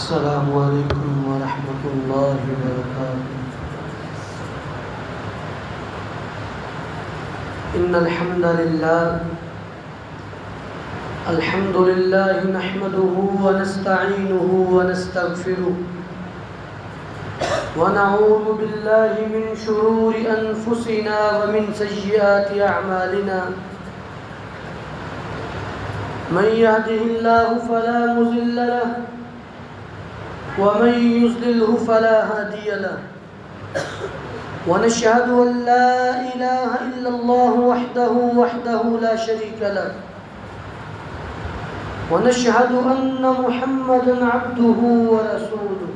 السلام علیکم ورحمۃ اللہ وبرکاتہ۔ ان الحمد للہ نحمده ونستعینه ونستغفره ونعوذ باللہ من شرور انفسنا ومن سیئات اعمالنا، من يهده الله فلا مضل له ومن يضلل فلا هادي له، ونشهد أن لا إله إلا الله وحده لا شريك له، ونشهد أن محمدا عبده ورسوله.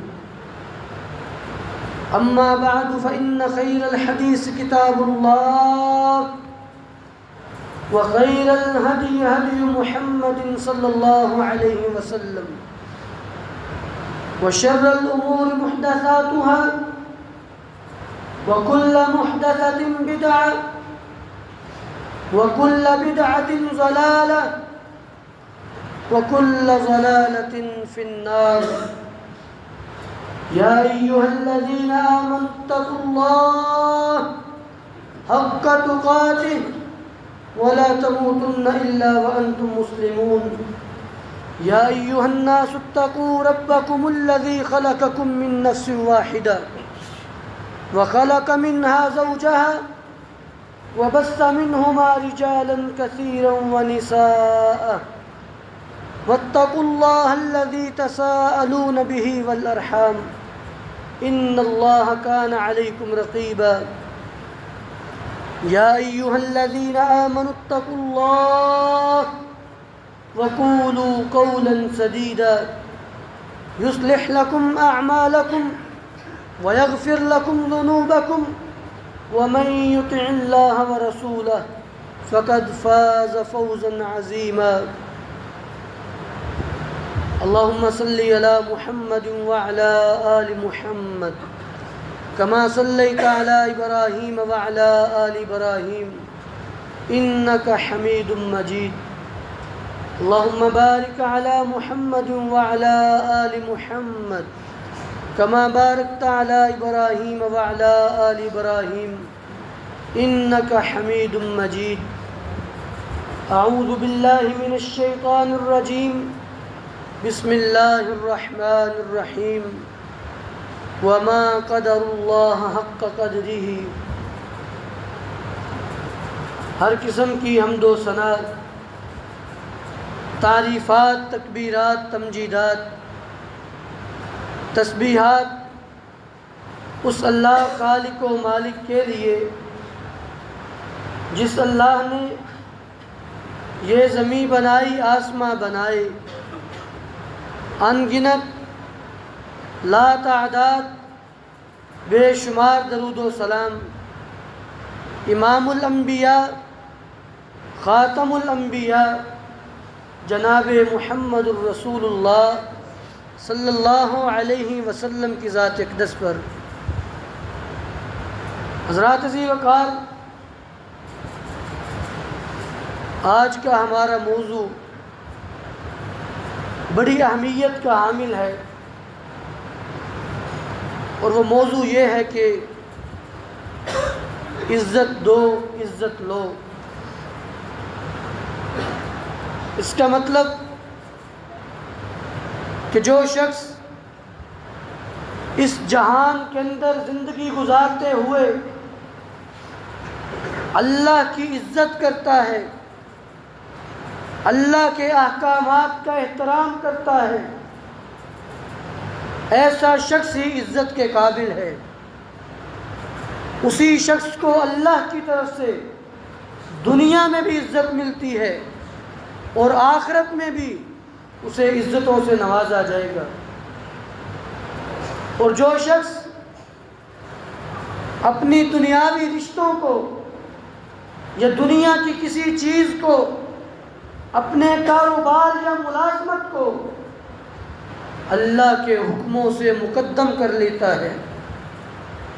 أما بعد فإن خير الحديث كتاب الله، وخير الهدي هدي محمد صلى الله عليه وسلم، وشر الأمور محدثاتها، وكل محدثة بدعة، وكل بدعة ضلالة، وكل ضلالة في النار. يا أيها الذين آمنوا اتقوا الله حق تقاته ولا تموتن إلا وأنتم مسلمون. يا أيها الناس اتقوا ربكم الذي خلقكم من نفس واحدة وخلق منها زوجها وبث منهما رجالا كثيرا ونساء، واتقوا الله الذي تساءلون به والأرحام إن الله كان عليكم رقيبا. يا أيها الذين آمنوا اتقوا الله وقولوا قولا سديدا يصلح لكم أعمالكم ويغفر لكم ذنوبكم، ومن يطع الله ورسوله فقد فاز فوزا عظيما. اللهم صل على محمد وعلى آل محمد كما صليت على إبراهيم وعلى آل إبراهيم إنك حميد مجيد. اللهم بارك على محمد وعلى آل محمد كما باركت على إبراهيم وعلى آل إبراهيم إنك حميد مجيد. أعوذ بالله من الشيطان الرجيم. بسم الله الرحمن الرحيم. وما قدر الله حق قدره. ہر قسم کی حمد و ثنا، تعریفات، تکبیرات، تمجیدات، تسبیحات اس اللہ خالق و مالک کے لیے جس اللہ نے یہ زمین بنائی، آسماں بنائے، ان گنت لا تعداد بے شمار درود و سلام امام الانبیاء خاتم الانبیاء جناب محمد الرسول اللہ صلی اللہ علیہ وسلم کی ذات اقدس پر. حضرات عزیز وقار، آج کا ہمارا موضوع بڑی اہمیت کا حامل ہے، اور وہ موضوع یہ ہے کہ عزت دو عزت لو. اس کا مطلب کہ جو شخص اس جہان کے اندر زندگی گزارتے ہوئے اللہ کی عزت کرتا ہے، اللہ کے احکامات کا احترام کرتا ہے، ایسا شخص ہی عزت کے قابل ہے. اسی شخص کو اللہ کی طرف سے دنیا میں بھی عزت ملتی ہے اور آخرت میں بھی اسے عزتوں سے نوازا جائے گا. اور جو شخص اپنی دنیاوی رشتوں کو یا دنیا کی کسی چیز کو، اپنے کاروبار یا ملازمت کو اللہ کے حکموں سے مقدم کر لیتا ہے،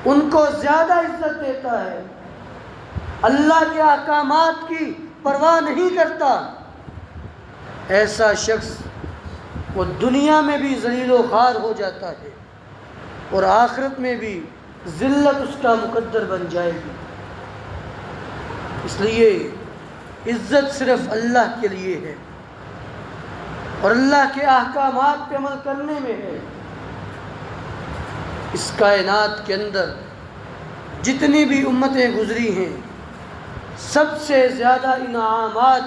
ان کو زیادہ عزت دیتا ہے، اللہ کے احکامات کی پرواہ نہیں کرتا، ایسا شخص وہ دنیا میں بھی ذلیل و خوار ہو جاتا ہے اور آخرت میں بھی ذلت اس کا مقدر بن جائے گی۔ اس لیے عزت صرف اللہ کے لیے ہے اور اللہ کے احکامات پہ عمل کرنے میں ہے۔ اس کائنات کے اندر جتنی بھی امتیں گزری ہیں، سب سے زیادہ انعامات،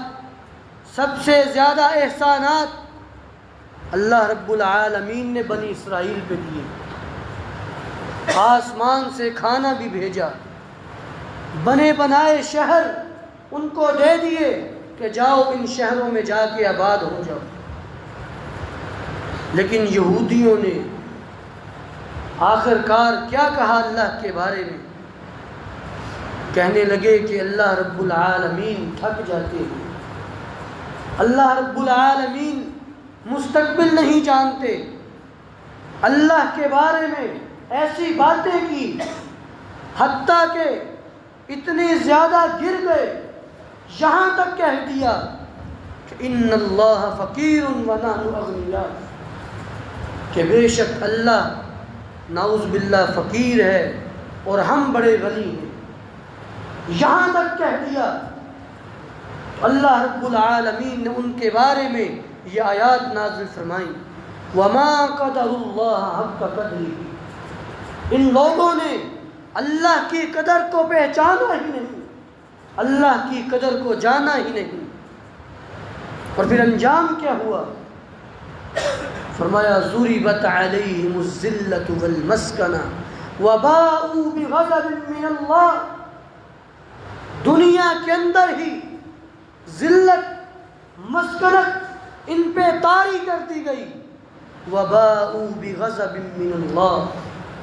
سب سے زیادہ احسانات اللہ رب العالمین نے بنی اسرائیل پہ دیے۔ آسمان سے کھانا بھی بھیجا، بنے بنائے شہر ان کو دے دیے کہ جاؤ ان شہروں میں جا کے آباد ہو جاؤ۔ لیکن یہودیوں نے آخر کار کیا کہا اللہ کے بارے میں؟ کہنے لگے کہ اللہ رب العالمین تھک جاتے ہیں، اللہ رب العالمین مستقبل نہیں جانتے، اللہ کے بارے میں ایسی باتیں کی حتیٰ کہ اتنے زیادہ گر گئے، یہاں تک کہہ دیا کہ ان اللہ فقیر ونحن اغنیاء، کہ بے شک اللہ نعوذ باللہ فقیر ہے اور ہم بڑے غنی ہیں۔ یہاں تک کہہ دیا۔ اللہ رب العالمین نے ان کے بارے میں یہ آیات نازل فرمائیں، وما قدر اللہ حق قدرہ، ان لوگوں نے اللہ کی قدر کو پہچانا ہی نہیں، اللہ کی قدر کو جانا ہی نہیں۔ اور پھر انجام کیا ہوا؟ فرمایا ضربت علیہم الذلۃ والمسکنہ وباءوا بغضب من اللہ، دنیا کے اندر ہی ذلت مسکنت ان پہ طاری کر دی گئی، وباءوا بغضب من اللہ،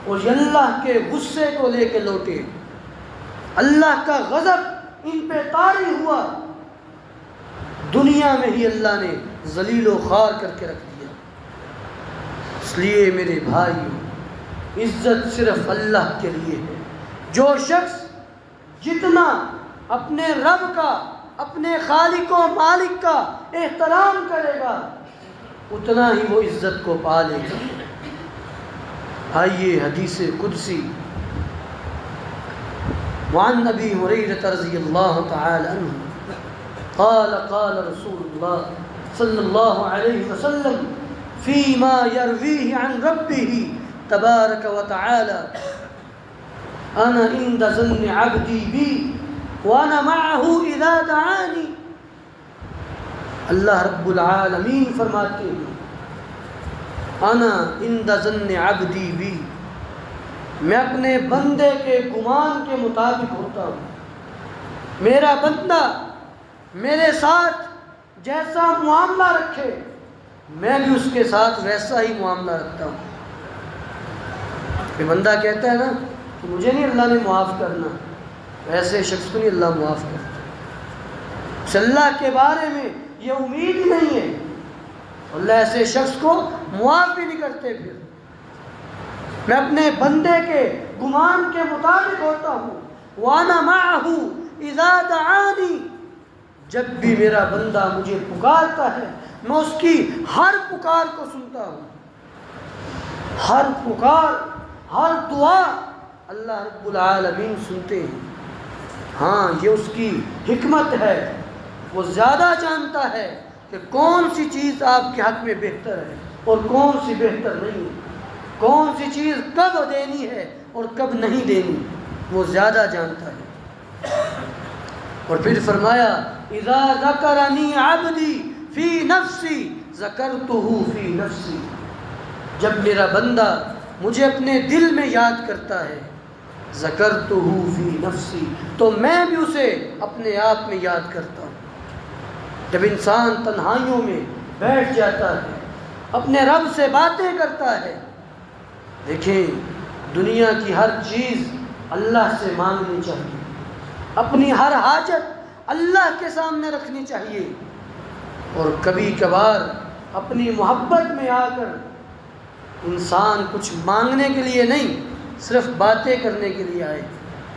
اور یہ اللہ کے غصے کو لے کے لوٹے، اللہ کا غضب ان پہ طاری ہوا، دنیا میں ہی اللہ نے ذلیل و خوار کر کے رکھ دیا۔ اس لیے میرے بھائیو، عزت صرف اللہ کے لیے ہے۔ جو شخص جتنا اپنے رب کا، اپنے خالق و مالک کا احترام کرے گا، اتنا ہی وہ عزت کو پا لے گا۔ آئیے حدیث قدسی، وعن ابی ہریرہ رضی اللہ تعالی عنہ قال قال رسول اللہ صلی اللہ علیہ وسلم فیما یرویہ عن ربہ تبارک و تعالی، انا عند ظن عبدی بی وانا معه اذا دعانی۔ اللہ رب العالمین فرماتے ہیں، انا عند ظن عبدی بی، میں اپنے بندے کے گمان کے مطابق ہوتا ہوں۔ میرا بندہ میرے ساتھ جیسا معاملہ رکھے، میں بھی اس کے ساتھ ویسا ہی معاملہ رکھتا ہوں۔ کہ بندہ کہتا ہے نا کہ مجھے نہیں اللہ نے معاف کرنا، ایسے شخص کو نہیں اللہ معاف کرتا۔ اللہ کے بارے میں یہ امید ہی نہیں ہے، اللہ ایسے شخص کو معاف بھی نہیں کرتے۔ پھر میں اپنے بندے کے گمان کے مطابق ہوتا ہوں، وانا معه اذا دعانی، جب بھی میرا بندہ مجھے پکارتا ہے میں اس کی ہر پکار کو سنتا ہوں، ہر پکار، ہر دعا اللہ رب العالمین سنتے ہیں۔ ہاں، یہ اس کی حکمت ہے، وہ زیادہ جانتا ہے کہ کون سی چیز آپ کے حق میں بہتر ہے اور کون سی بہتر نہیں ہے، کون سی چیز کب دینی ہے اور کب نہیں دینی، وہ زیادہ جانتا ہے۔ اور پھر فرمایا، اذا ذکرنی عبدی فی نفسی ذکرتہ فی نفسی، جب میرا بندہ مجھے اپنے دل میں یاد کرتا ہے، ذکرتہ فی نفسی، تو میں بھی اسے اپنے آپ میں یاد کرتا ہوں۔ جب انسان تنہائیوں میں بیٹھ جاتا ہے، اپنے رب سے باتیں کرتا ہے، دیکھیں دنیا کی ہر چیز اللہ سے مانگنی چاہیے، اپنی ہر حاجت اللہ کے سامنے رکھنی چاہیے، اور کبھی کبھار اپنی محبت میں آ کر انسان کچھ مانگنے کے لیے نہیں، صرف باتیں کرنے کے لیے آئے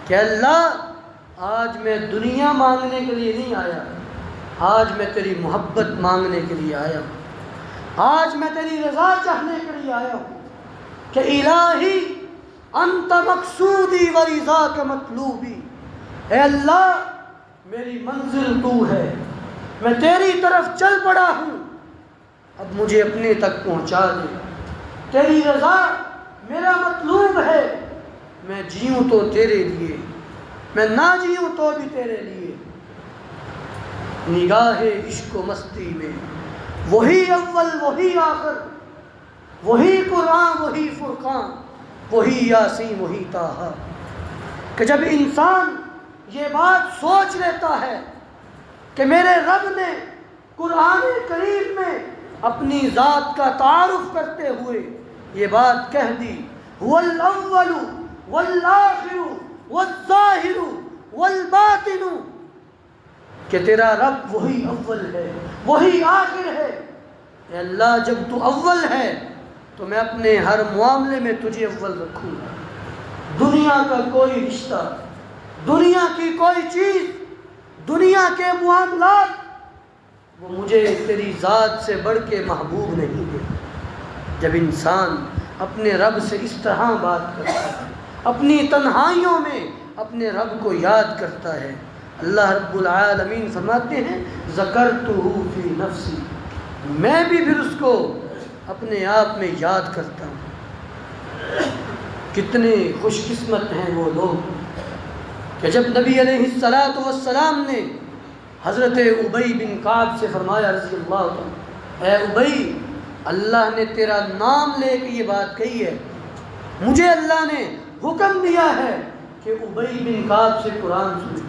کہ اللہ آج میں دنیا مانگنے کے لیے نہیں آیا، آج میں تیری محبت مانگنے کے لیے آیا ہوں۔ آج میں تیری رضا چاہنے کے لیے آیا ہوں کہ الہی انت مقصودی و رضاک مطلوبی، اے اللہ میری منزل تو ہے، میں تیری طرف چل پڑا ہوں، اب مجھے اپنے تک پہنچا دے، تیری رضا میرا مطلوب ہے، میں جیوں تو تیرے لیے، میں نہ جیوں تو بھی تیرے لیے۔ نگاہ عشق و مستی میں وہی اول وہی آخر، وہی قرآن وہی فرقان، وہی یاسین وہی طٰہٰ، کہ جب انسان یہ بات سوچ لیتا ہے کہ میرے رب نے قرآن کریم میں اپنی ذات کا تعارف کرتے ہوئے یہ بات کہہ دی، هو الاول والآخر والظاہر والباطن، کہ تیرا رب وہی اول ہے وہی آخر ہے۔ اے اللہ جب تو اول ہے تو میں اپنے ہر معاملے میں تجھے اول رکھوں گا، دنیا کا کوئی رشتہ، دنیا کی کوئی چیز، دنیا کے معاملات وہ مجھے تیری ذات سے بڑھ کے محبوب نہیں ہے۔ جب انسان اپنے رب سے اس طرح بات کرتا ہے، اپنی تنہائیوں میں اپنے رب کو یاد کرتا ہے، اللہ رب العالمین فرماتے ہیں ذکرتہ فی نفسی، میں بھی پھر اس کو اپنے آپ میں یاد کرتا ہوں۔ کتنے خوش قسمت ہیں وہ لوگ کہ جب نبی علیہ السلام نے حضرت ابی بن کعب سے فرمایا رضی اللہ عنہ، اے ابی اللہ نے تیرا نام لے کے یہ بات کہی ہے، مجھے اللہ نے حکم دیا ہے کہ ابی بن کعب سے قرآن سنے،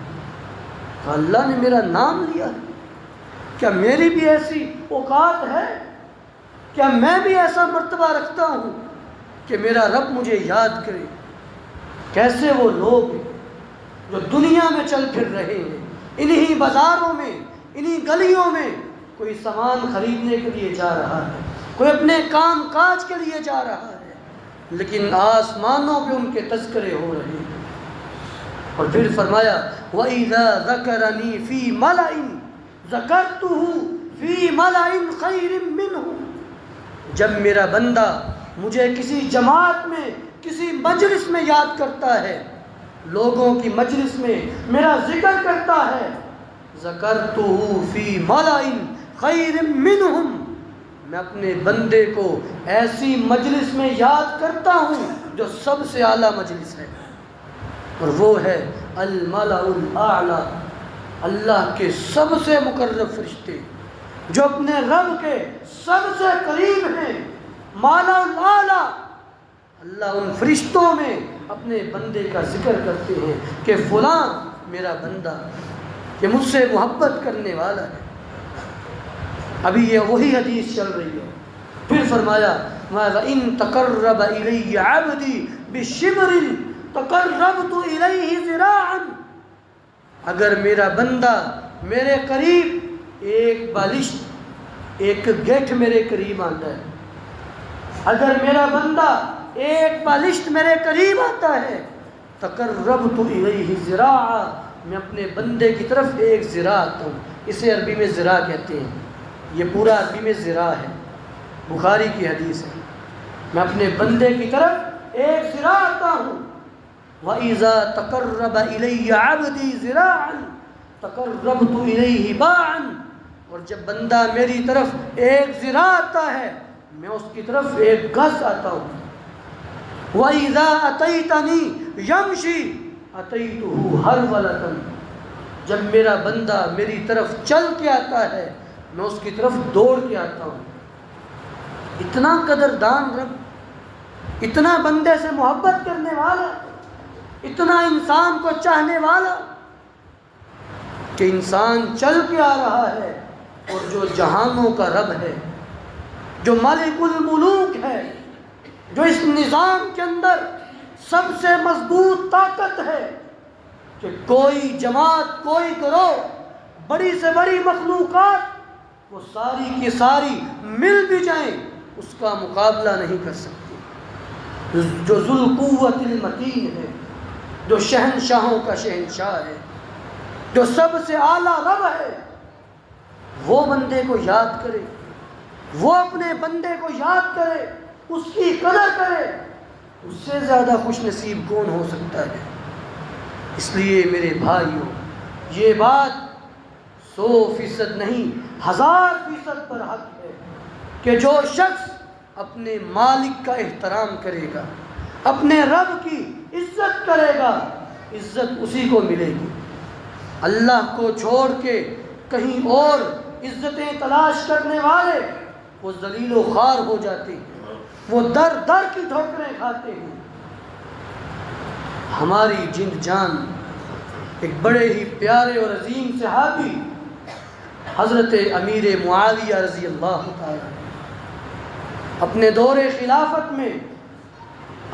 تو اللہ نے میرا نام لیا ہے، کیا میری بھی ایسی اوقات ہے، کیا میں بھی ایسا مرتبہ رکھتا ہوں کہ میرا رب مجھے یاد کرے؟ کیسے وہ لوگ جو دنیا میں چل پھر رہے ہیں، انہی بازاروں میں انہی گلیوں میں، کوئی سامان خریدنے کے لیے جا رہا ہے، کوئی اپنے کام کاج کے لیے جا رہا ہے، لیکن آسمانوں پہ ان کے تذکرے ہو رہے ہیں۔ اور پھر فرمایا وَإِذَا ذَكَرَنِي فِي مَلَئٍ ذَكَرْتُهُ فِي مَلَئٍ خَيْرٍ مِّنْهُ، جب میرا بندہ مجھے کسی جماعت میں کسی مجلس میں یاد کرتا ہے، لوگوں کی مجلس میں میرا ذکر کرتا ہے، ذَكَرْتُهُ فِي مَلَئٍ خَيْرٍ مِّنْهُمْ، میں اپنے بندے کو ایسی مجلس میں یاد کرتا ہوں جو سب سے اعلیٰ مجلس ہے، اور وہ ہے الملأ الاعلیٰ، اللہ کے سب سے مقرب فرشتے جو اپنے رب کے سب سے قریب ہیں، مالا الاعلیٰ، اللہ ان فرشتوں میں اپنے بندے کا ذکر کرتے ہیں کہ فلاں میرا بندہ، کہ مجھ سے محبت کرنے والا ہے۔ ابھی یہ وہی حدیث چل رہی ہے، پھر فرمایا وَإِن تَقَرَّبَ إِلَيَّ عَبْدِي بِشِبْرٍ تَقَرَّبْتُ إِلَيْهِ ذِرَاعًا، اگر میرا بندہ میرے قریب ایک بالشت ایک گٹھ میرے قریب آتا ہے، اگر میرا بندہ ایک بالشت میرے قریب آتا ہے، تقربت الیہ ذراعا، میں اپنے بندے کی طرف ایک ذراع آتا ہوں، اسے عربی میں ذراع کہتے ہیں، یہ پورا عربی میں ذراع ہے، بخاری کی حدیث ہے، میں اپنے بندے کی طرف ایک ذراع آتا ہوں۔ وَإِذَا تَقَرَّبَ إِلَيَّ عَبْدِي ذِرَاعًا تَقَرَّبْتُ إِلَيْهِ بَاعًا، اور جب بندہ میری طرف ایک ذراع آتا ہے میں اس کی طرف ایک گز آتا ہوں۔ وَإِذَا أَتَيْتَنِي يَمْشِي أَتَيْتُهُ هَرْوَلَةً، جب میرا بندہ میری طرف چل کے آتا ہے میں اس کی طرف دوڑ کے آتا ہوں۔ اتنا قدردان رب، اتنا بندے سے محبت کرنے والا، اتنا انسان کو چاہنے والا کہ انسان چل کے آ رہا ہے، اور جو جہانوں کا رب ہے، جو مالک الملوک ہے، جو اس نظام کے اندر سب سے مضبوط طاقت ہے کہ کوئی جماعت کوئی گروہ بڑی سے بڑی مخلوقات وہ ساری کی ساری مل بھی جائیں اس کا مقابلہ نہیں کر سکتی، جو ذو القوت المتین ہے، جو شہنشاہوں کا شہنشاہ ہے، جو سب سے اعلیٰ رب ہے، وہ بندے کو یاد کرے، وہ اپنے بندے کو یاد کرے، اس کی قدر کرے، اس سے زیادہ خوش نصیب کون ہو سکتا ہے؟ اس لیے میرے بھائیوں، یہ بات 100% نہیں 1000% پر حق ہے کہ جو شخص اپنے مالک کا احترام کرے گا، اپنے رب کی عزت کرے گا، عزت اسی کو ملے گی۔ اللہ کو چھوڑ کے کہیں اور عزتیں تلاش کرنے والے وہ ذلیل و خوار ہو جاتے ہیں، وہ در در کی ٹھوکریں کھاتے ہیں۔ ہماری جند جان ایک بڑے ہی پیارے اور عظیم صحابی حضرت امیر معاویہ رضی اللہ تعالی اپنے دور خلافت میں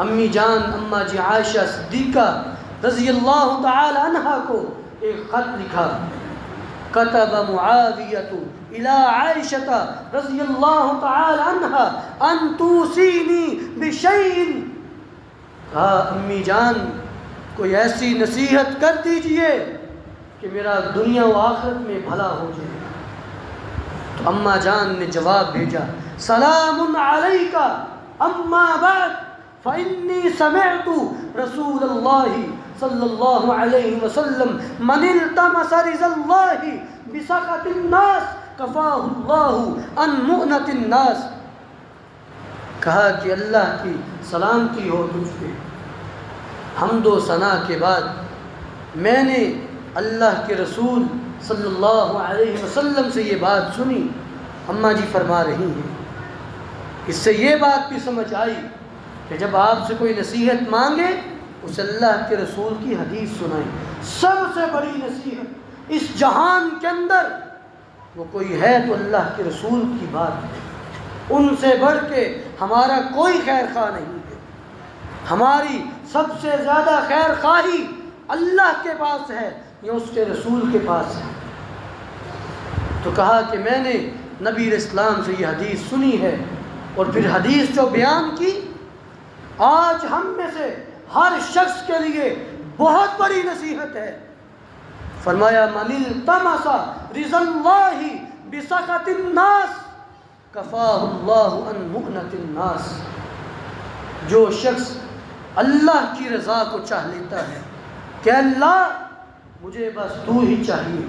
امی جان اماں جی عائشہ صدیقہ رضی اللہ تعالی عنہا کو ایک خط لکھا، کتب معاویہ الی عائشہ رضی اللہ تعالی عنہا ان توصینی بشیء، کہا امی جان کوئی ایسی نصیحت کر دیجئے کہ میرا دنیا و آخرت میں بھلا ہو جائے۔ تو اماں جان نے جواب بھیجا، سلام علیک اما بعد فإنی سمعت رسول اللہ صلی اللہ علیہ وسلم من التمس رضا اللہ بسخط الناس کفاہ اللہ عن مؤنۃ الناس، کہا کہ اللہ کی سلامتی ہو تجھ پہ، حمد و ثنا کے بعد میں نے اللہ کے رسول صلی اللہ علیہ وسلم سے یہ بات سنی۔ اماں جی فرما رہی ہیں، اس سے یہ بات بھی سمجھ آئی کہ جب آپ سے کوئی نصیحت مانگے اسے اللہ کے رسول کی حدیث سنائیں۔ سب سے بڑی نصیحت اس جہان کے اندر وہ کوئی ہے تو اللہ کے رسول کی بات ہے، ان سے بڑھ کے ہمارا کوئی خیر خواہ نہیں ہے۔ ہماری سب سے زیادہ خیر خواہی اللہ کے پاس ہے یا اس کے رسول کے پاس ہے۔ تو کہا کہ میں نے نبی اسلام سے یہ حدیث سنی ہے، اور پھر حدیث جو بیان کی آج ہم میں سے ہر شخص کے لیے بہت بڑی نصیحت ہے۔ فرمایا من التمس رضا اللہ بسخط الناس کفاہ اللہ عن مؤنۃ الناس، جو شخص اللہ کی رضا کو چاہ لیتا ہے کہ اللہ مجھے بس تو ہی چاہیے،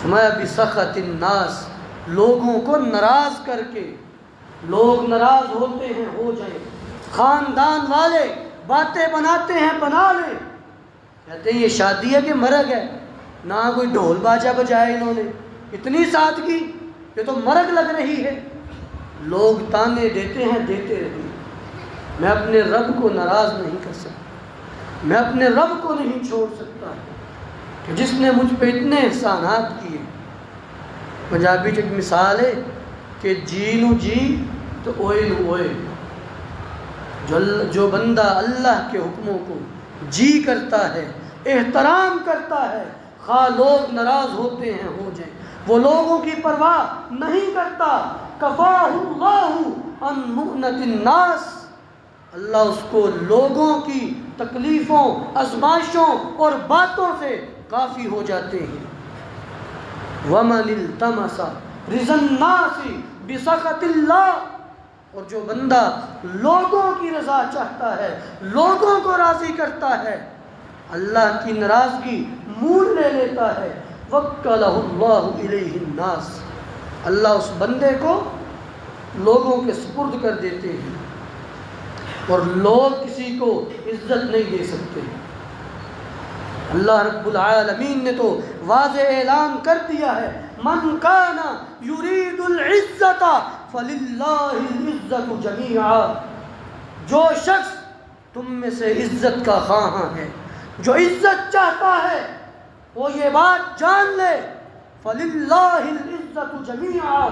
فرمایا بسخط الناس، لوگوں کو ناراض کر کے، لوگ ناراض ہوتے ہیں ہو جائیں، خاندان والے باتیں بناتے ہیں بنا لیں، کہتے ہیں یہ شادی ہے کہ مرگ ہے، نہ کوئی ڈھول باجا بجائے انہوں نے، اتنی سادگی، یہ تو مرگ لگ رہی ہے۔ لوگ تانے دیتے ہیں، دیتے رہیں، میں اپنے رب کو ناراض نہیں کر سکتا، میں اپنے رب کو نہیں چھوڑ سکتا کہ جس نے مجھ پہ اتنے احسانات کیے۔ پنجابی جو ایک مثال ہے کہ جی نو جی تو اوئے نو اوئے، جو بندہ اللہ کے حکموں کو جی کرتا ہے، احترام کرتا ہے، خواہ لوگ ناراض ہوتے ہیں ہو جائیں، وہ لوگوں کی پرواہ نہیں کرتا، کفاہ اللہ عن مؤنۃ الناس، اللہ اس کو لوگوں کی تکلیفوں، آزمائشوں اور باتوں سے کافی ہو جاتے ہیں۔ وَمَنِ الْتَمَسَ رِضَا النَّاسِ بِسَخَطِ اللَّهِ، اور جو بندہ لوگوں کی رضا چاہتا ہے، لوگوں کو راضی کرتا ہے، اللہ کی ناراضگی مول لے لیتا ہے، وَكَّلَهُ اللَّهُ إِلَيْهِ النَّاسِ، اللہ اس بندے کو لوگوں کے سپرد کر دیتے ہیں، اور لوگ کسی کو عزت نہیں دے سکتے۔ اللہ رب العالمین نے تو واضح اعلان کر دیا ہے، من کان یرید العزت فللہ العزت جمیعا، جو شخص تم میں سے عزت کا خواہاں ہے، جو عزت چاہتا ہے، وہ یہ بات جان لے فللہ العزت جمیعا،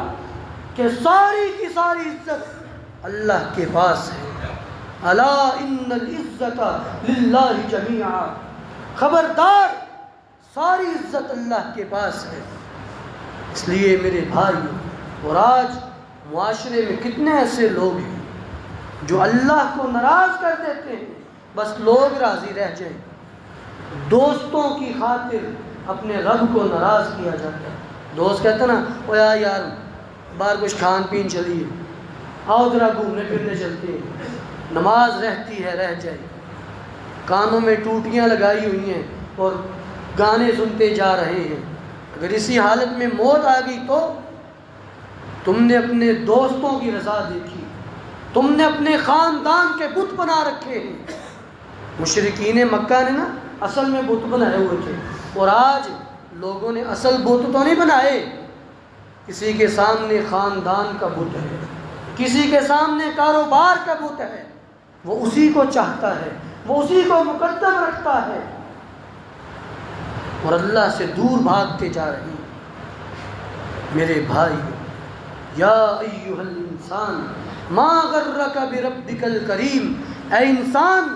کہ ساری کی ساری عزت اللہ کے پاس ہے۔ الا ان العزت للہ جمیعا، خبردار ساری عزت اللہ کے پاس ہے۔ اس لیے میرے بھائی، اور آج معاشرے میں کتنے ایسے لوگ ہیں جو اللہ کو ناراض کر دیتے ہیں، بس لوگ راضی رہ جائیں، دوستوں کی خاطر اپنے رب کو ناراض کیا جاتا ہے۔ دوست کہتا نا، او یار باہر کچھ کھان پین چلیے، آؤ ذرا گھومنے پھرنے چلتے ہیں، نماز رہتی ہے رہ جائے، کانوں میں ٹوٹیاں لگائی ہوئی ہیں اور گانے سنتے جا رہے ہیں۔ اگر اسی حالت میں موت آ گئی تو تم نے اپنے دوستوں کی رضا دیکھی، تم نے اپنے خاندان کے بت بنا رکھے ہیں۔ مشرکین مکہ نے نا اصل میں بت بنائے ہوئے تھے، اور آج لوگوں نے اصل بت تو نہیں بنائے، کسی کے سامنے خاندان کا بت ہے، کسی کے سامنے کاروبار کا بت ہے، وہ اسی کو چاہتا ہے، وہ اسی کو مقدم رکھتا ہے، اور اللہ سے دور بھاگتے جا رہے ہیں۔ میرے بھائی، یا ایھا الانسان ما غرک بربک الکریم، اے انسان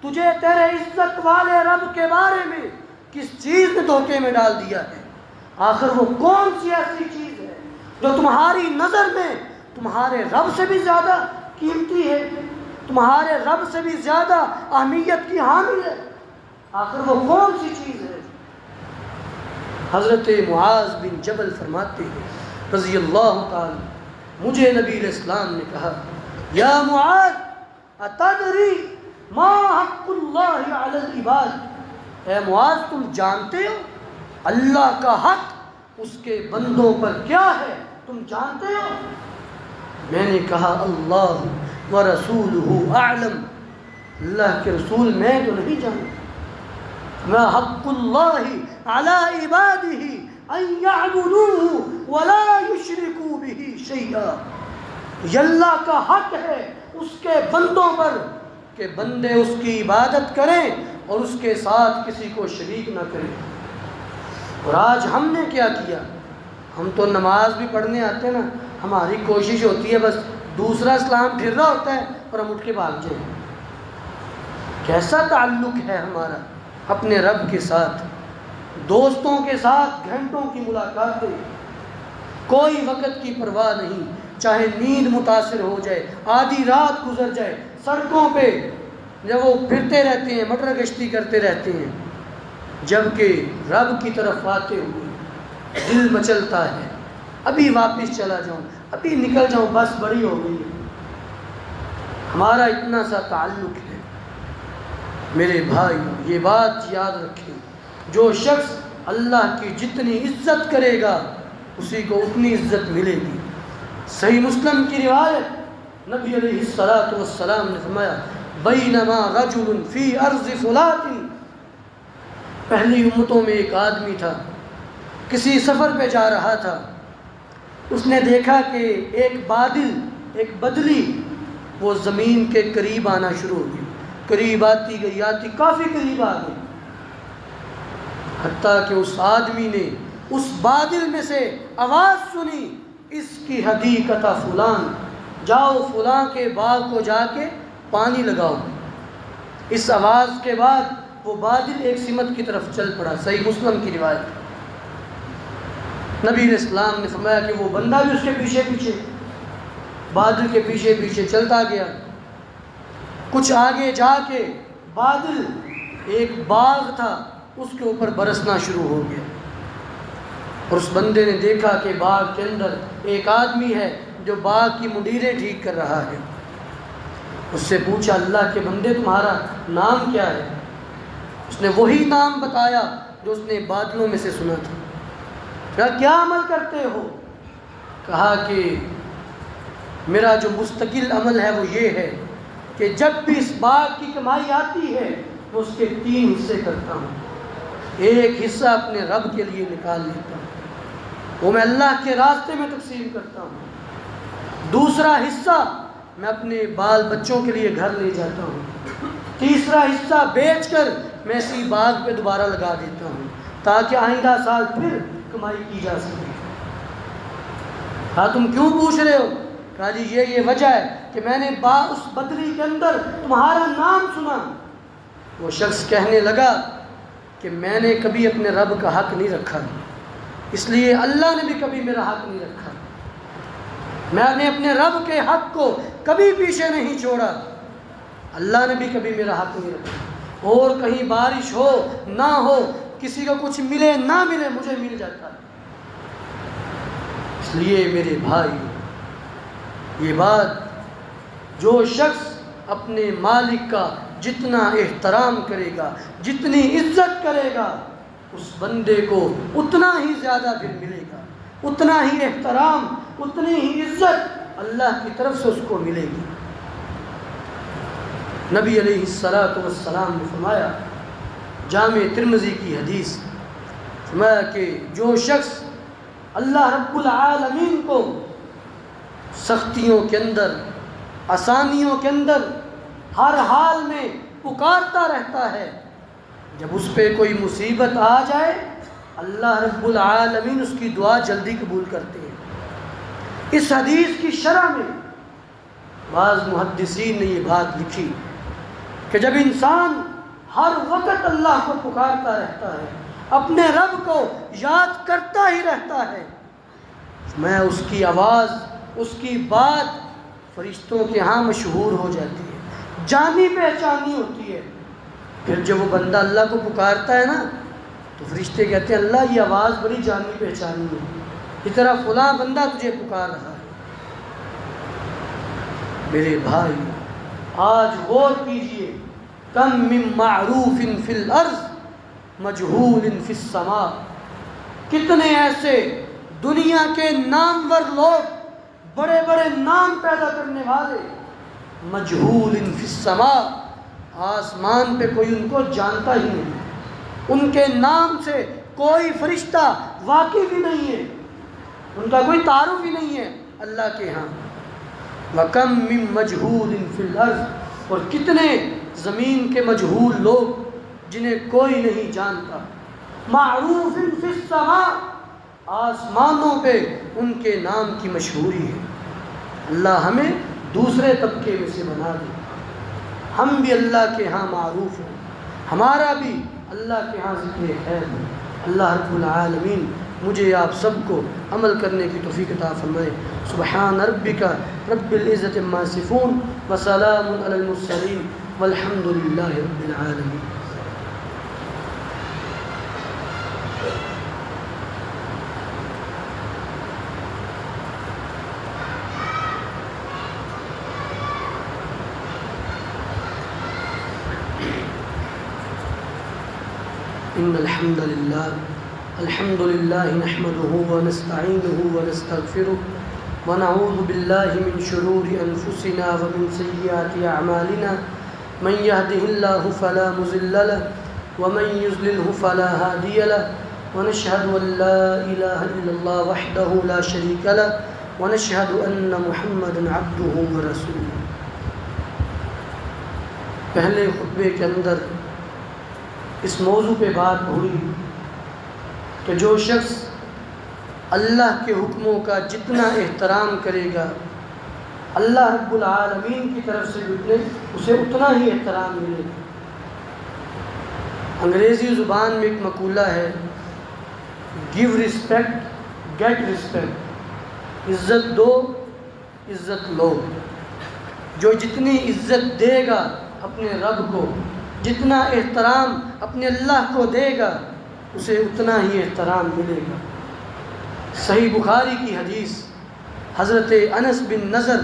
تجھے تیرے عزت والے رب کے بارے میں کس چیز نے دھوکے میں ڈال دیا ہے؟ آخر وہ کون سی ایسی چیز ہے جو تمہاری نظر میں تمہارے رب سے بھی زیادہ قیمتی ہے، تمہارے رب سے بھی زیادہ اہمیت کی حامل ہے؟ آخر وہ کون سی چیز ہے؟ حضرت معاذ بن جبل فرماتے ہیں رضی اللہ تعالی، مجھے نبی علیہ السلام نے کہا، یا معاذ اتدری ما حق اللہ علی العباد، اے معاذ تم جانتے ہو اللہ کا حق اس کے بندوں پر کیا ہے؟ تم جانتے ہو؟ میں نے کہا اللہ ورسولہ اعلم، اللہ کے رسول میں تو نہیں جانتا۔ ما حق اللہ علی عبادہ ان یعبدوہ ولا یشرکوا بہ شیئا، یہ اللہ کا حق ہے اس کے بندوں پر کہ بندے اس کی عبادت کریں اور اس کے ساتھ کسی کو شریک نہ کریں۔ اور آج ہم نے کیا کیا؟ ہم تو نماز بھی پڑھنے آتے ہیں نا، ہماری کوشش ہوتی ہے بس دوسرا اسلام پھر رہا ہوتا ہے اور ہم اٹھ کے بھاگ جائیں۔ کیسا تعلق ہے ہمارا اپنے رب کے ساتھ؟ دوستوں کے ساتھ گھنٹوں کی ملاقاتیں، کوئی وقت کی پرواہ نہیں، چاہے نیند متاثر ہو جائے، آدھی رات گزر جائے، سڑکوں پہ جب وہ پھرتے رہتے ہیں، مٹر گشتی کرتے رہتے ہیں، جبکہ رب کی طرف آتے ہوئے دل مچلتا ہے، ابھی واپس چلا جاؤں، ابھی نکل جاؤں، بس بڑی ہو گئی ہے۔ ہمارا اتنا سا تعلق ہے۔ میرے بھائی یہ بات یاد رکھیں، جو شخص اللہ کی جتنی عزت کرے گا اسی کو اتنی عزت ملے گی۔ صحیح مسلم کی روایت، نبی علیہ الصلوۃ والسلام نے فرمایا، بینما رجل فی ارض فلات، پہلی امتوں میں ایک آدمی تھا، کسی سفر پہ جا رہا تھا، اس نے دیکھا کہ ایک بادل، ایک بدلی وہ زمین کے قریب آنا شروع ہو گئی، قریب آتی گئی، آتی کافی قریب آ گئی، حتیٰ کہ اس آدمی نے اس بادل میں سے آواز سنی، اس کی حدیقت فلان، جاؤ فلاں کے باغ کو جا کے پانی لگاؤ۔ اس آواز کے بعد وہ بادل ایک سمت کی طرف چل پڑا۔ صحیح مسلم کی روایت۔ نبی علیہ السلام نے فرمایا کہ وہ بندہ بھی اس کے پیچھے پیچھے بادل کے پیچھے پیچھے چلتا گیا، کچھ آگے جا کے بادل ایک باغ تھا اس کے اوپر برسنا شروع ہو گیا، اور اس بندے نے دیکھا کہ باغ کے اندر ایک آدمی ہے جو باغ کی مڈیریں ٹھیک کر رہا ہے۔ اس سے پوچھا، اللہ کے بندے تمہارا نام کیا ہے؟ اس نے وہی نام بتایا جو اس نے بادلوں میں سے سنا تھا۔ کیا عمل کرتے ہو؟ کہا کہ میرا جو مستقل عمل ہے وہ یہ ہے کہ جب بھی اس باغ کی کمائی آتی ہے میں اس کے 3 حصے کرتا ہوں، ایک حصہ اپنے رب کے لیے نکال لیتا ہوں، وہ میں اللہ کے راستے میں تقسیم کرتا ہوں، دوسرا حصہ میں اپنے بال بچوں کے لیے گھر لے جاتا ہوں، تیسرا حصہ بیچ کر میں اسی باغ پہ دوبارہ لگا دیتا ہوں تاکہ آئندہ سال پھر کمائی کی جا سکے۔ کہا تم کیوں پوچھ رہے ہو؟ کہا جی یہ وجہ ہے کہ میں نے اس بدری کے اندر تمہارا نام سنا۔ وہ شخص کہنے لگا کہ میں نے کبھی اپنے رب کا حق نہیں رکھا، اس لیے اللہ نے بھی کبھی میرا حق نہیں رکھا، میں نے اپنے رب کے حق کو کبھی پیچھے نہیں چھوڑا، اللہ نے بھی کبھی میرا حق نہیں رکھا، اور کہیں بارش ہو نہ ہو، کسی کو کچھ ملے نہ ملے، مجھے مل جاتا ہے۔ اس اس لیے میرے بھائی، یہ بات، جو شخص اپنے مالک کا جتنا احترام کرے گا، جتنی عزت کرے گا، اس بندے کو اتنا ہی زیادہ پھر ملے گا، اتنا ہی احترام، اتنی ہی عزت اللہ کی طرف سے اس کو ملے گی۔ نبی علیہ السلام نے فرمایا، جامع ترمذی کی حدیث، فرمایا کہ جو شخص اللہ رب العالمین کو سختیوں کے اندر، آسانیوں کے اندر، ہر حال میں پکارتا رہتا ہے، جب اس پہ کوئی مصیبت آ جائے اللہ رب العالمین اس کی دعا جلدی قبول کرتے ہیں۔ اس حدیث کی شرح میں بعض محدثین نے یہ بات لکھی کہ جب انسان ہر وقت اللہ کو پکارتا رہتا ہے، اپنے رب کو یاد کرتا ہی رہتا ہے، میں اس کی آواز، اس کی بات فرشتوں کے ہاں مشہور ہو جاتی ہے، جانی پہچانی ہوتی ہے۔ پھر جب وہ بندہ اللہ کو پکارتا ہے نا تو فرشتے کہتے ہیں اللہ یہ آواز بڑی جانی پہچانی ہے، اس طرح فلاں بندہ تجھے پکار رہا ہے۔ میرے بھائی آج غور کیجئے، کم من معروف فی الارض مجہول فی السماء، کتنے ایسے دنیا کے نامور لوگ، بڑے بڑے نام پیدا کرنے والے، مجہول فی السماء، آسمان پہ کوئی ان کو جانتا ہی نہیں، ان کے نام سے کوئی فرشتہ واقف ہی نہیں ہے، ان کا کوئی تعارف ہی نہیں ہے اللہ کے ہاں۔ وَكَمْ مِن مَجْهُولٍ فِي الْأَرْضِ، اور کتنے زمین کے مجہول لوگ جنہیں کوئی نہیں جانتا، معروف فی السماء، آسمانوں پہ ان کے نام کی مشہوری ہے۔ اللہ ہمیں دوسرے طبقے میں سے بنا دے، ہم بھی اللہ کے ہاں معروف ہوں، ہمارا بھی اللہ کے ہاں ذکر خیر ہو۔ اللہ رب العالمین مجھے آپ سب کو عمل کرنے کی توفیق عطا فرمائے۔ سبحان ربک رب العزت عما یصفون وسلام علی المرسلین والحمد للہ رب العالمین۔ ان الحمد للہ نحمده ونستعینه ونستغفره ونعوذ باللہ من شرور انفسنا ومن سیئات اعمالنا، من يهده الله فلا مضل له ومن يضلل فلا هادي له، ونشهد ان لا اله الا الله وحده لا شريك له، ونشهد ان محمدا عبده ورسوله۔ پہلے خطبے کے اندر اس موضوع پہ بات ہوئی کہ جو شخص اللہ کے حکموں کا جتنا احترام کرے گا اللہ رب العالمین کی طرف سے اسے اتنا ہی احترام ملے گا۔ انگریزی زبان میں ایک مقولہ ہے، گیو رسپیکٹ گیٹ رسپیکٹ، عزت دو عزت لو۔ جو جتنی عزت دے گا اپنے رب کو، جتنا احترام اپنے اللہ کو دے گا، اسے اتنا ہی احترام ملے گا۔ صحیح بخاری کی حدیث، حضرت انس بن نضر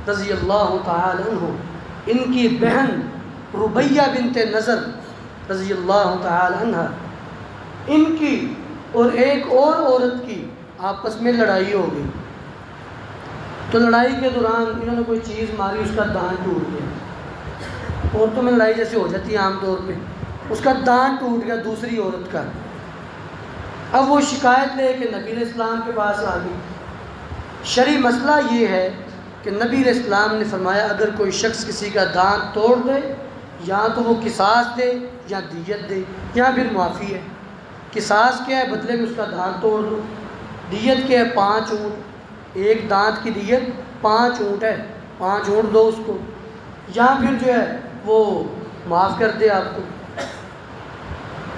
رضی اللہ تعالی عنہ، ان کی بہن ربیہ بنت نضر رضی اللہ تعالی عنہ، ان کی اور ایک اور عورت کی آپس میں لڑائی ہو گئی، تو لڑائی کے دوران انہوں نے کوئی چیز ماری، اس کا دانت ٹوٹ گیا۔ عورتوں میں لڑائی جیسے ہو جاتی ہے عام طور پہ، اس کا دانت ٹوٹ گیا دوسری عورت کا۔ اب وہ شکایت لے کے نبی علیہ السلام کے پاس آ گئی۔ شرعی مسئلہ یہ ہے کہ نبی علیہ السلام نے فرمایا اگر کوئی شخص کسی کا دانت توڑ دے، یا تو وہ قصاص دے یا دیت دے، یا پھر معافی ہے۔ قصاص کیا ہے؟ بدلے میں اس کا دانت توڑ دو۔ دیت کیا ہے؟ 5 اونٹ، ایک دانت کی دیت 5 اونٹ ہے، 5 اونٹ دو اس کو، یا پھر جو ہے وہ معاف کر دے آپ کو۔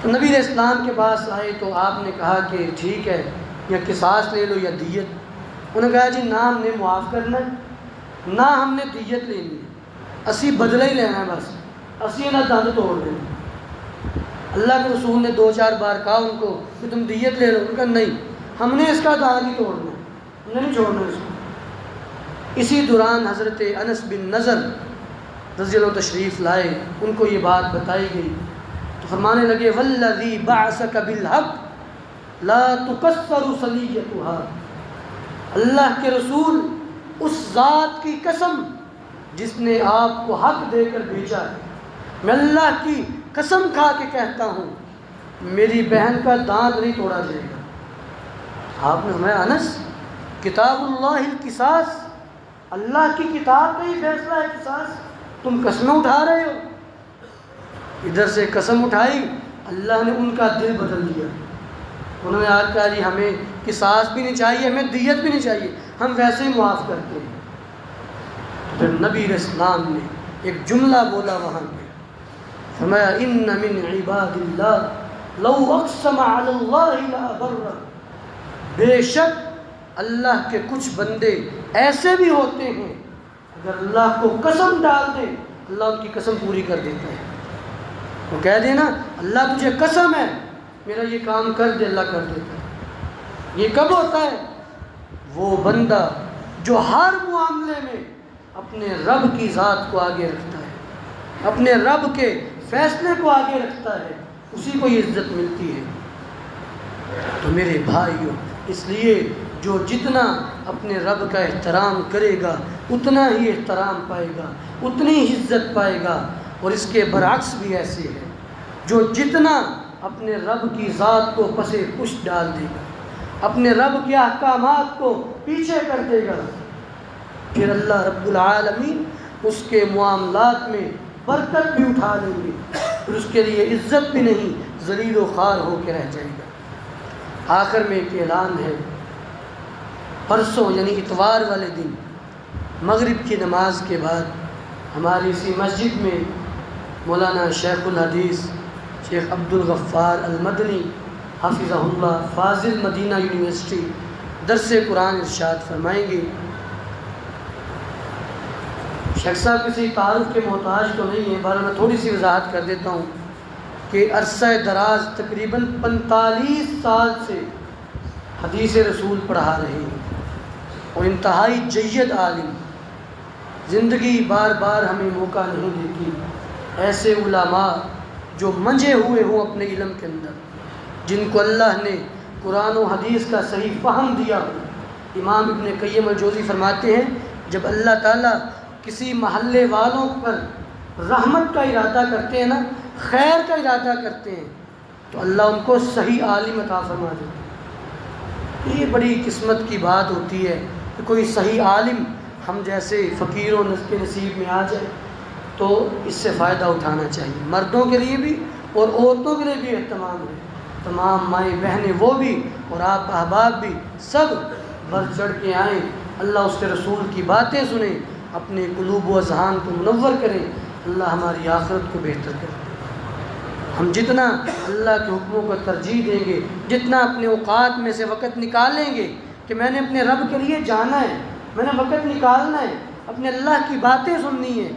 تو نبی علیہ السلام کے پاس آئے تو آپ نے کہا کہ ٹھیک ہے، یا قصاص لے لو یا دیت۔ انہوں نے کہا جی نہ ہم نے معاف کرنا ہے، نہ ہم نے دیت لینی ہے، اسی بدلہ ہی لینا ہے، بس اسی نہ دانت توڑ دینا۔ اللہ کے رسول نے 2-4 بار کہا ان کو کہ تم دیت لے لو، انہوں نے کہا نہیں، ہم نے اس کا دانت ہی توڑنا ہے۔ نہیں چھوڑنا اس کو۔ اسی دوران حضرت انس بن نضر رضی اللہ عنہ تشریف لائے، ان کو یہ بات بتائی گئی تو فرمانے لگے والذی بعثک بالحق لا تکسر ثنیتها، اللہ کے رسول اس ذات کی قسم جس نے آپ کو حق دے کر بھیجا ہے، میں اللہ کی قسم کھا کے کہتا ہوں میری بہن کا دانت نہیں توڑا جائے گا۔ آپ نے فرمایا انس کتاب اللہ القصاص، اللہ کی کتاب کا ہی فیصلہ ہے قصاص، تم قسمیں اٹھا رہے ہو۔ ادھر سے قسم اٹھائی، اللہ نے ان کا دل بدل دیا، انہوں نے آج کہا جی ہمیں قصاص بھی نہیں چاہیے، ہمیں دیت بھی نہیں چاہیے، ہم ویسے ہی معاف کرتے ہیں۔ پھر نبی علیہ السلام نے ایک جملہ بولا وہاں پہ، فرمایا ان من عباد اللہ لو اقسم علی اللہ لابرہ، بے شک اللہ کے کچھ بندے ایسے بھی ہوتے ہیں اگر اللہ کو قسم ڈال دیں اللہ ان کی قسم پوری کر دیتا ہے۔ وہ کہہ دینا اللہ تجھے قسم ہے میرا یہ کام کر دے، اللہ کر دیتا ہے۔ یہ کب ہوتا ہے؟ وہ بندہ جو ہر معاملے میں اپنے رب کی ذات کو آگے رکھتا ہے، اپنے رب کے فیصلے کو آگے رکھتا ہے، اسی کو یہ عزت ملتی ہے۔ تو میرے بھائیوں، اس لیے جو جتنا اپنے رب کا احترام کرے گا اتنا ہی احترام پائے گا، اتنی ہی عزت پائے گا، اور اس کے برعکس بھی ایسے ہے جو جتنا اپنے رب کی ذات کو پسے پشت ڈال دے گا، اپنے رب کے احکامات کو پیچھے کر دے گا، پھر اللہ رب العالمین اس کے معاملات میں برکت بھی اٹھا لیں گے، پھر اس کے لیے عزت بھی نہیں، ذلیل و خوار ہو کے رہ جائے گا۔ آخر میں ایک اعلان ہے، پرسوں یعنی اتوار والے دن مغرب کی نماز کے بعد ہماری اسی مسجد میں مولانا شیخ الحدیث شیخ عبد الغفار المدنی حفظہ اللہ فاضل مدینہ یونیورسٹی درس قرآن ارشاد فرمائیں گے۔ شیخ صاحب کسی تعارف کے محتاج تو نہیں ہے، بہرحال میں تھوڑی سی وضاحت کر دیتا ہوں کہ عرصہ دراز تقریباً 45 سال سے حدیث رسول پڑھا رہے ہیں اور انتہائی جید عالم، زندگی بار بار ہمیں موقع نہیں دیتی ایسے علماء جو منجے ہوئے ہوں اپنے علم کے اندر، جن کو اللہ نے قرآن و حدیث کا صحیح فہم دیا ہو۔ امام ابن قیم الجوزی فرماتے ہیں جب اللہ تعالیٰ کسی محلے والوں پر رحمت کا ارادہ کرتے ہیں نا، خیر کا ارادہ کرتے ہیں، تو اللہ ان کو صحیح عالم عطا فرما دیتے ہیں۔ یہ بڑی قسمت کی بات ہوتی ہے کہ کوئی صحیح عالم ہم جیسے فقیروں کے نصیب میں آ جائے، تو اس سے فائدہ اٹھانا چاہیے، مردوں کے لیے بھی اور عورتوں کے لیے بھی اہتمام ہے، تمام مائیں بہنیں وہ بھی اور آپ احباب بھی سب بڑھ چڑھ کے آئیں، اللہ اس کے رسول کی باتیں سنیں، اپنے قلوب و اذہان کو منور کریں، اللہ ہماری آخرت کو بہتر کرے۔ ہم جتنا اللہ کے حکموں کو ترجیح دیں گے، جتنا اپنے اوقات میں سے وقت نکالیں گے کہ میں نے اپنے رب کے لیے جانا ہے، میں نے وقت نکالنا ہے، اپنے اللہ کی باتیں سننی ہے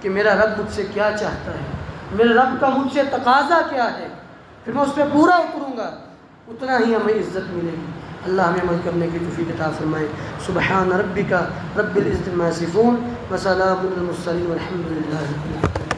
کہ میرا رب مجھ سے کیا چاہتا ہے، میرے رب کا مجھ سے تقاضا کیا ہے، پھر میں اس پہ پورا اتروں گا، اتنا ہی ہمیں عزت ملے گی۔ اللہ ہمیں عمل کرنے کی توفیق عطا فرمائے۔ سبحان ربک رب العزت عما یصفون وسلام علی المرسلین والحمد للہ رب العالمین۔